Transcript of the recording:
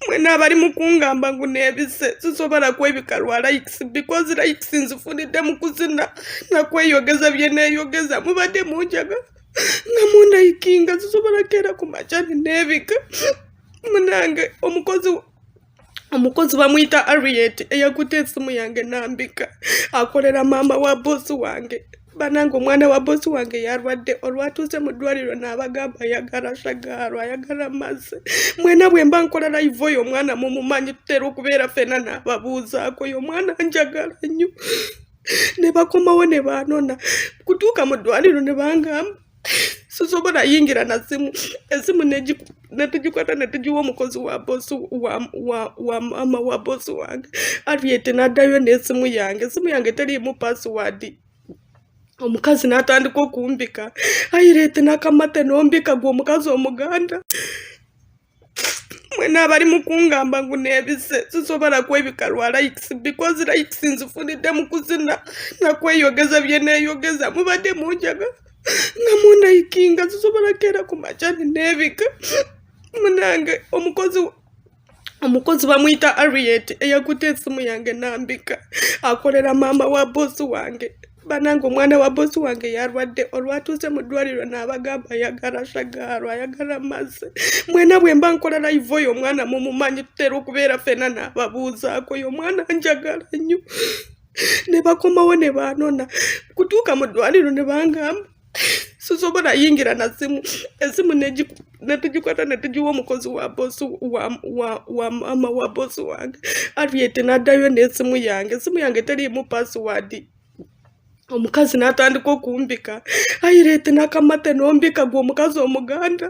mwena abali mukungamba ngu nebise sisobola kwebika lwa likes because likes nzifunidde mu kuzina nakweyogeza bye neeyogeza mubadde munjaga nga mundayikinga sisobola keera ku macani nebika munange omukozi bamuyita Harriet eyakutte esimu yange nambika akolera maama wa bosi wange banange omwana wa bosi wange yalwadde olwatuuse mu ddwaliro n'abagamba ayagala shagaalo ayagala mazzi mwena bwe mba nkola live oyo omwana mumumanyi tutera okubeera ffena n'ababuuzaako oyo omwana njagala nnyo ne bakomawo ne baanona kutuuka mu ddwaliro ne bangamba sisobola yingira na simu esimu netugikwata netugiwa omukozi wa bosi wa mama wa bosi wange Harriet n'addayo n'esimu yange teriimu password omukazi n'atandika okumbika Harriet n'akamata n'ombika gwe omukazi omuganda mwena abali mukungamba ngu nebise sisobola kwebika lwa likes because likes nzifunidde mu kuzina nakweyogeza bye neeyogeza mubadde munjaga nga mundayikinga sisobola keera ku macani nebika munange omukozi bamuyita Harriet eyakutte esimu yange nambika akolera maama wa bosi wange banange omwana wa bosi wange yalwadde olwatuuse mu ddwaliro n'abagamba ayagala shagaalo ayagala mazzi mwena bwe mba nkola live oyo omwana mumumanyi tutera okubeera ffena n'ababuuzaako oyo omwana njagala nnyo ne bakomawo ne baanona kutuuka mu ddwaliro ne bangamba sisobola yingira na simu esimu netugikwata netugiwa omukozi wa bosi wa mama wa bosi wange Harriet n'addayo n'esimu yange teriimu password omukazi n'atandika okumbika Harriet n'akamata n'ombika gwe omukazi omuganda